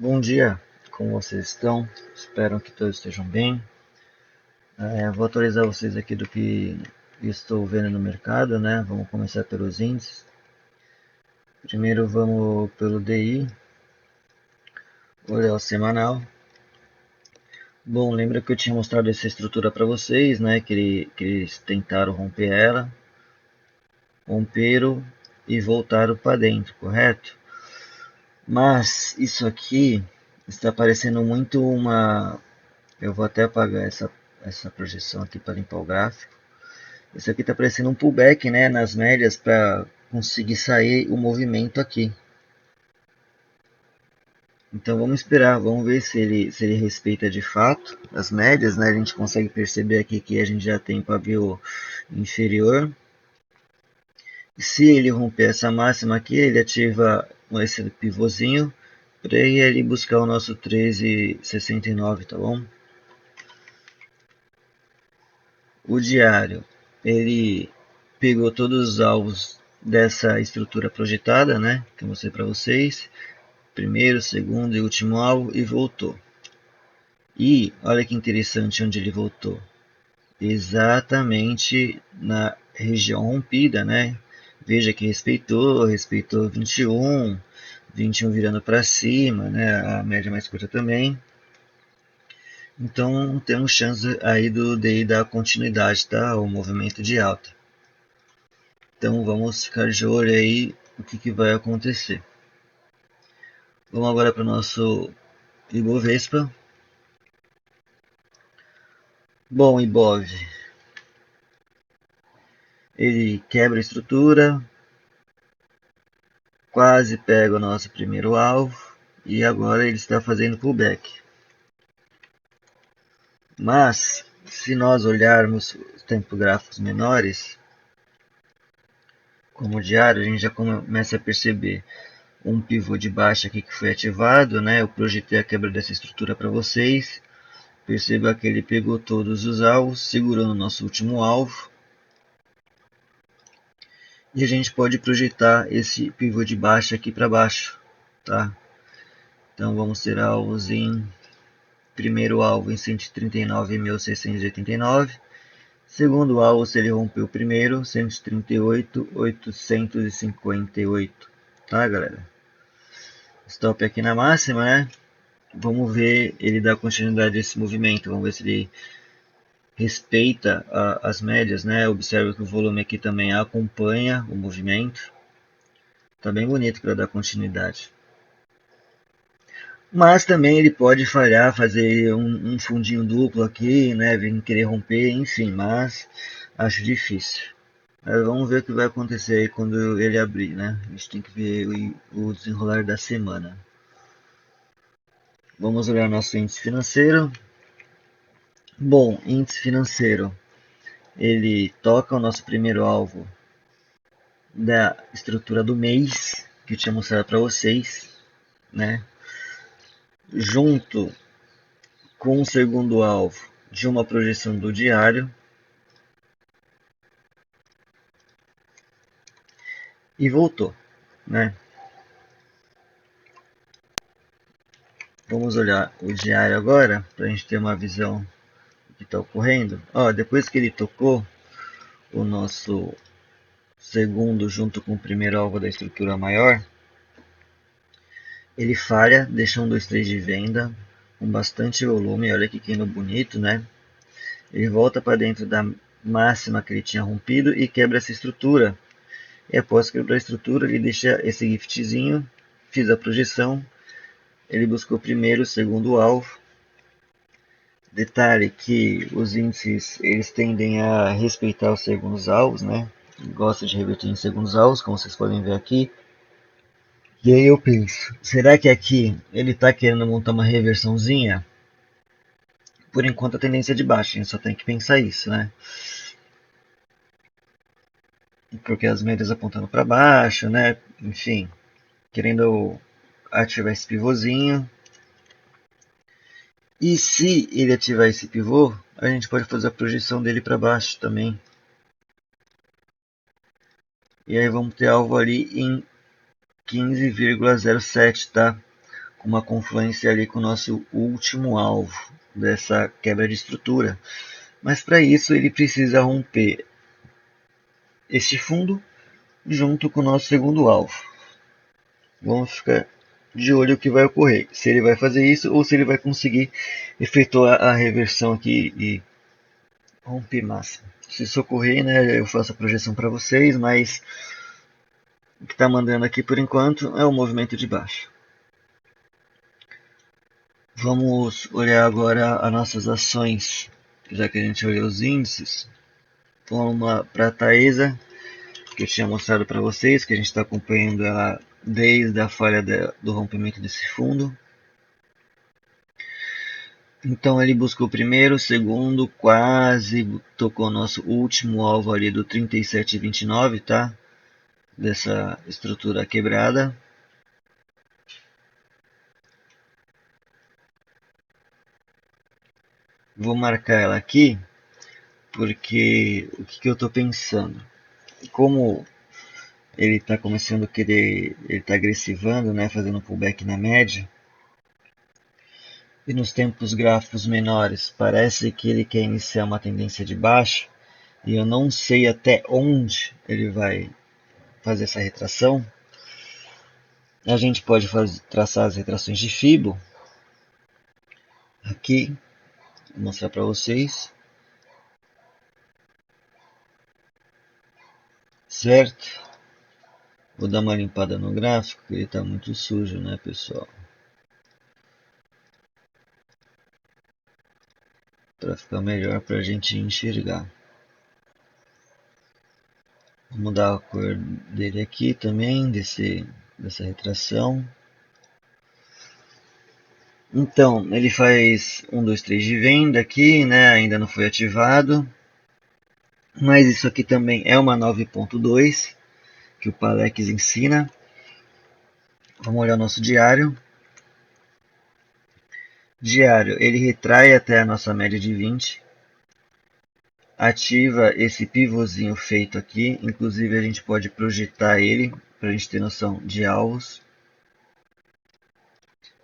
Bom dia, como vocês estão? Espero que todos estejam bem. Vou atualizar vocês aqui do que estou vendo no mercado, né? Vamos começar pelos índices. Primeiro vamos pelo DI, olhar o semanal. Bom, lembra que eu tinha mostrado essa estrutura para vocês, né? Que eles tentaram romper ela, romperam e voltaram para dentro, correto? Mas isso aqui está parecendo muito uma. Eu vou até apagar essa projeção aqui para limpar o gráfico. Isso aqui está parecendo um pullback, né, nas médias para conseguir sair o movimento aqui. Então vamos esperar, vamos ver se ele respeita de fato as médias, né? A gente consegue perceber aqui que a gente já tem pavio inferior. Se ele romper essa máxima aqui, ele ativa esse pivôzinho para ele buscar o nosso 13,69, tá bom? O diário, ele pegou todos os alvos dessa estrutura projetada, né, que eu mostrei para vocês, primeiro, segundo e último alvo, e voltou. E olha que interessante onde ele voltou, exatamente na região rompida, né? Veja que respeitou 21 virando para cima, né? A média mais curta também. Então temos chance aí do DI dar continuidade, tá? O movimento de alta. Então vamos ficar de olho aí o que vai acontecer. Vamos agora para o nosso Ibovespa. Bom, Ibov, ele quebra a estrutura, quase pega o nosso primeiro alvo e agora ele está fazendo pullback. Mas se nós olharmos os tempos gráficos menores, como o diário, a gente já começa a perceber um pivô de baixa aqui que foi ativado, né? Eu projetei a quebra dessa estrutura para vocês. Perceba que ele pegou todos os alvos, segurou no nosso último alvo. E a gente pode projetar esse pivô de baixa aqui para baixo, tá? Então vamos ter alvos em primeiro alvo em 139.689, segundo alvo, se ele romper o primeiro, 138.858, tá, galera? Stop aqui na máxima, né? Vamos ver ele dar continuidade a esse movimento, vamos ver se ele respeita as médias, né? Observe que o volume aqui também acompanha o movimento. Tá bem bonito para dar continuidade. Mas também ele pode falhar, fazer um fundinho duplo aqui, né? Vir querer romper, enfim, mas acho difícil. Mas vamos ver o que vai acontecer aí quando ele abrir, né? A gente tem que ver o desenrolar da semana. Vamos olhar nosso índice financeiro. Bom, índice financeiro, ele toca o nosso primeiro alvo da estrutura do mês que eu tinha mostrado para vocês, né? Junto com o segundo alvo de uma projeção do diário e voltou, né? Vamos olhar o diário agora para a gente ter uma visão do que está ocorrendo. Ó, depois que ele tocou o nosso segundo junto com o primeiro alvo da estrutura maior, ele falha, deixa um 2, 3 de venda com bastante volume. Olha que candle bonito, né? Ele volta para dentro da máxima que ele tinha rompido e quebra essa estrutura. E após quebrar a estrutura, ele deixa esse giftzinho, fiz a projeção, ele buscou primeiro o segundo alvo. Detalhe que os índices eles tendem a respeitar os segundos alvos, né? Gosta de reverter em segundos alvos, como vocês podem ver aqui. E aí eu penso, será que aqui ele está querendo montar uma reversãozinha? Por enquanto a tendência é de baixo, a gente só tem que pensar isso, né? Porque as médias apontando para baixo, né? Enfim, querendo ativar esse pivôzinho. E se ele ativar esse pivô, a gente pode fazer a projeção dele para baixo também. E aí vamos ter alvo ali em 15,07, tá? uma confluência ali com o nosso último alvo dessa quebra de estrutura. Mas para isso ele precisa romper este fundo junto com o nosso segundo alvo. Vamos ficar de olho o que vai ocorrer, se ele vai fazer isso ou se ele vai conseguir efetuar a reversão aqui e romper máximo. Se isso ocorrer, né, eu faço a projeção para vocês, mas o que está mandando aqui por enquanto é o movimento de baixo. Vamos olhar agora as nossas ações, já que a gente olhou os índices. Vamos para a Taesa, que eu tinha mostrado para vocês, que a gente está acompanhando ela desde a falha do rompimento desse fundo. Então ele buscou o primeiro, o segundo, quase tocou o nosso último alvo ali do 37,29, tá? Dessa estrutura quebrada. Vou marcar ela aqui, porque o que eu estou pensando? Como ele está começando a querer, ele está agressivando, né? Fazendo um pullback na média. E nos tempos gráficos menores parece que ele quer iniciar uma tendência de baixa e eu não sei até onde ele vai fazer essa retração. A gente pode traçar as retrações de Fibo aqui, vou mostrar para vocês, certo? Vou dar uma limpada no gráfico, que ele está muito sujo, né, pessoal? Para ficar melhor para a gente enxergar. Vou mudar a cor dele aqui também, dessa retração. Então, ele faz 1, 2, 3 de venda aqui, né? Ainda não foi ativado. Mas isso aqui também é uma 9.2 que o Palex ensina. Vamos olhar o nosso diário. Diário, ele retrai até a nossa média de 20. Ativa esse pivôzinho feito aqui. Inclusive a gente pode projetar ele para a gente ter noção de alvos.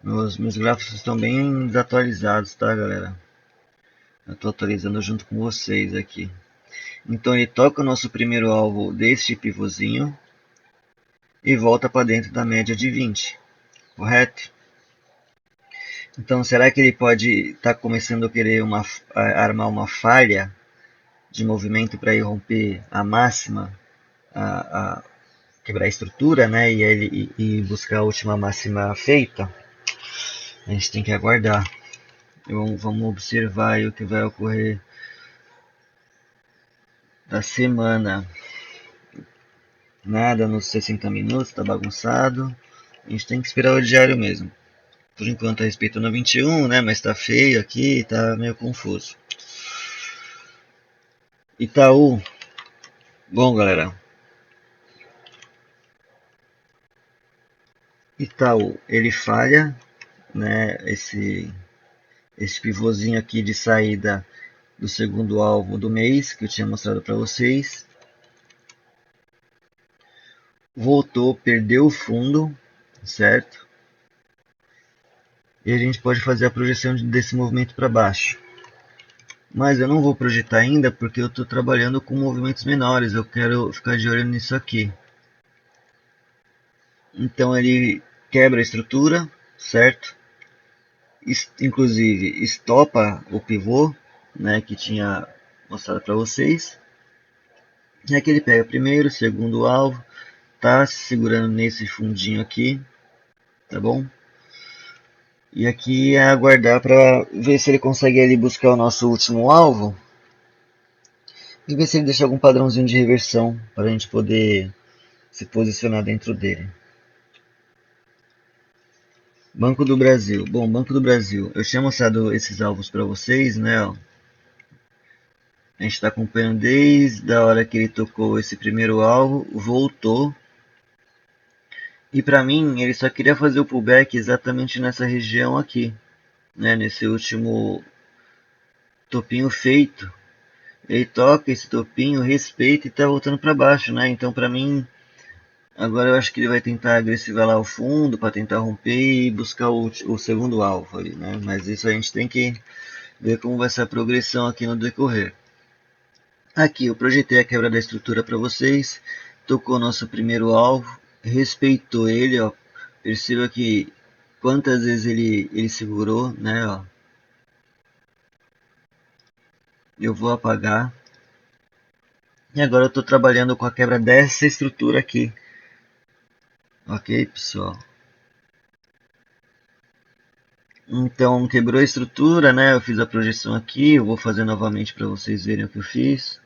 Meus gráficos estão bem desatualizados, tá, galera? Eu estou atualizando junto com vocês aqui. Então ele toca o nosso primeiro alvo deste pivôzinho e volta para dentro da média de 20, correto? Então será que ele pode estar começando a querer armar uma falha de movimento para ir romper a máxima, a quebrar a estrutura, né? E buscar a última máxima feita? A gente tem que aguardar. Vamos observar o que vai ocorrer da semana. Nada nos 60 minutos, tá bagunçado. A gente tem que esperar o diário mesmo. Por enquanto a respeito no 21, né? Mas tá feio aqui, tá meio confuso. Itaú. Bom, galera. Itaú, ele falha, né? Esse pivôzinho aqui de saída do segundo alvo do mês que eu tinha mostrado para vocês. Voltou, perdeu o fundo, certo? E a gente pode fazer a projeção desse movimento para baixo. Mas eu não vou projetar ainda porque eu estou trabalhando com movimentos menores. Eu quero ficar de olho nisso aqui. Então ele quebra a estrutura, certo? Inclusive estopa o pivô, né, que tinha mostrado para vocês. E aqui ele pega primeiro, segundo alvo, tá se segurando nesse fundinho aqui, tá bom? E aqui é aguardar para ver se ele consegue ali buscar o nosso último alvo e ver se ele deixa algum padrãozinho de reversão para a gente poder se posicionar dentro dele. Banco do Brasil. Bom, Banco do Brasil. Eu tinha mostrado esses alvos para vocês, né? Ó. A gente está acompanhando desde a hora que ele tocou esse primeiro alvo, voltou. E para mim, ele só queria fazer o pullback exatamente nessa região aqui, né? Nesse último topinho feito. Ele toca esse topinho, respeita e está voltando para baixo, né? Então, para mim, Agora eu acho que ele vai tentar agressivar lá ao fundo para tentar romper e buscar o segundo alvo ali, né? Mas isso a gente tem que ver como vai ser a progressão aqui no decorrer. Aqui eu projetei a quebra da estrutura para vocês, tocou nosso primeiro alvo, respeitou ele, ó. Perceba que quantas vezes ele segurou, né? Ó. Eu vou apagar. E agora eu estou trabalhando com a quebra dessa estrutura aqui. Ok, pessoal? Então quebrou a estrutura, né? Eu fiz a projeção aqui, eu vou fazer novamente para vocês verem o que eu fiz.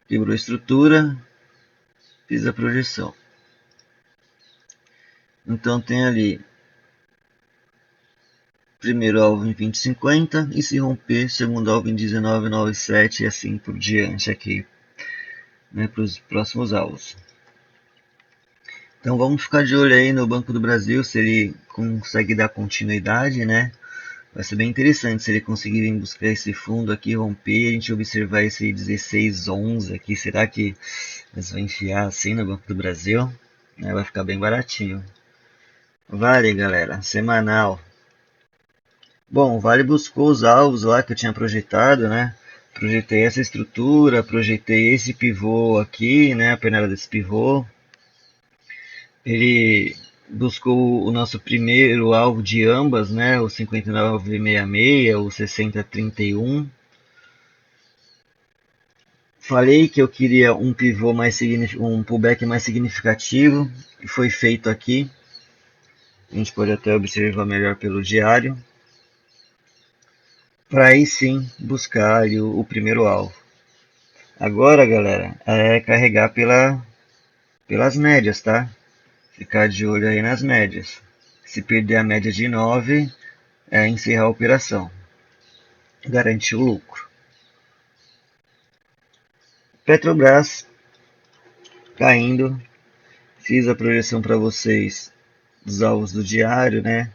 Quebrou a estrutura, fiz a projeção. Então tem ali primeiro alvo em 20,50 e se romper, segundo alvo em 19,97 e assim por diante aqui, né, para os próximos alvos. Então vamos ficar de olho aí no Banco do Brasil, se ele consegue dar continuidade, né? Vai ser bem interessante se ele conseguir vir buscar esse fundo aqui, romper, a gente observar esse 16,11 aqui. Será que eles vão enfiar assim no Banco do Brasil? Vai ficar bem baratinho. Vale, galera, semanal. Bom, o Vale buscou os alvos lá que eu tinha projetado, né? Projetei essa estrutura, projetei esse pivô aqui, né? A pernada desse pivô. Ele buscou o nosso primeiro alvo de ambas, né? O 59,66, o 60,31. Falei que eu queria um pivô mais um pullback mais significativo e foi feito aqui. A gente pode até observar melhor pelo diário. Para aí sim buscar ali o primeiro alvo. Agora, galera, é carregar pelas médias, tá? Ficar de olho aí nas médias. Se perder a média de 9, é encerrar a operação. Garantir o lucro. Petrobras caindo. Fiz a projeção para vocês dos alvos do diário, né?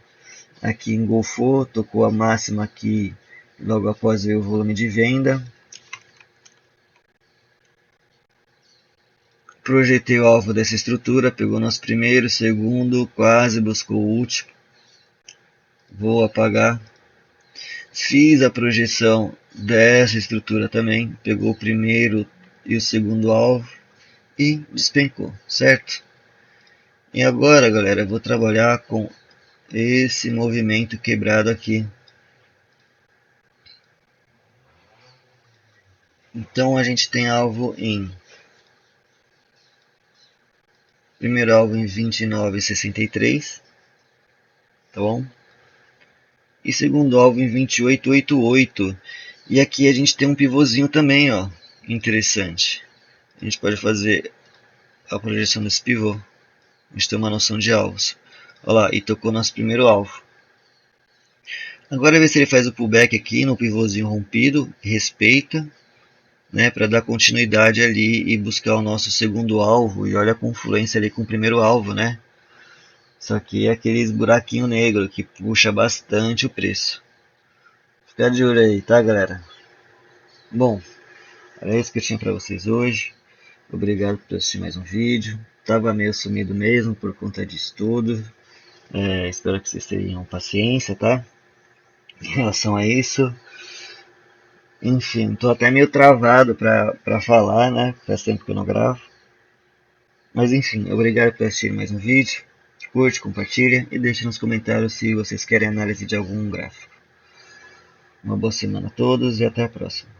Aqui engolfou, tocou a máxima aqui logo após ver o volume de venda. Projetei o alvo dessa estrutura, pegou nosso primeiro, segundo, quase buscou o último. Vou apagar. Fiz a projeção dessa estrutura também, pegou o primeiro e o segundo alvo e despencou, certo? E agora, galera, eu vou trabalhar com esse movimento quebrado aqui. Então a gente tem alvo em primeiro alvo em 29,63, tá bom? E segundo alvo em 28,88. E aqui a gente tem um pivôzinho também, ó, interessante. A gente pode fazer a projeção desse pivô. A gente tem uma noção de alvos. Olha lá, e tocou nosso primeiro alvo. Agora ver se ele faz o pullback aqui no pivôzinho rompido, respeita, né, para dar continuidade ali e buscar o nosso segundo alvo. E olha a confluência ali com o primeiro alvo, né? Isso aqui é aqueles buraquinho negro que puxa bastante o preço. Fica de olho aí, tá, galera? Bom, era isso que eu tinha para vocês hoje. Obrigado por assistir mais um vídeo. Tava meio sumido mesmo por conta disso tudo. Espero que vocês tenham paciência, tá? Em relação a isso. Enfim, tô até meio travado pra falar, né? Faz tempo que eu não gravo. Mas enfim, obrigado por assistir mais um vídeo. Curte, compartilha e deixe nos comentários se vocês querem análise de algum gráfico. Uma boa semana a todos e até a próxima.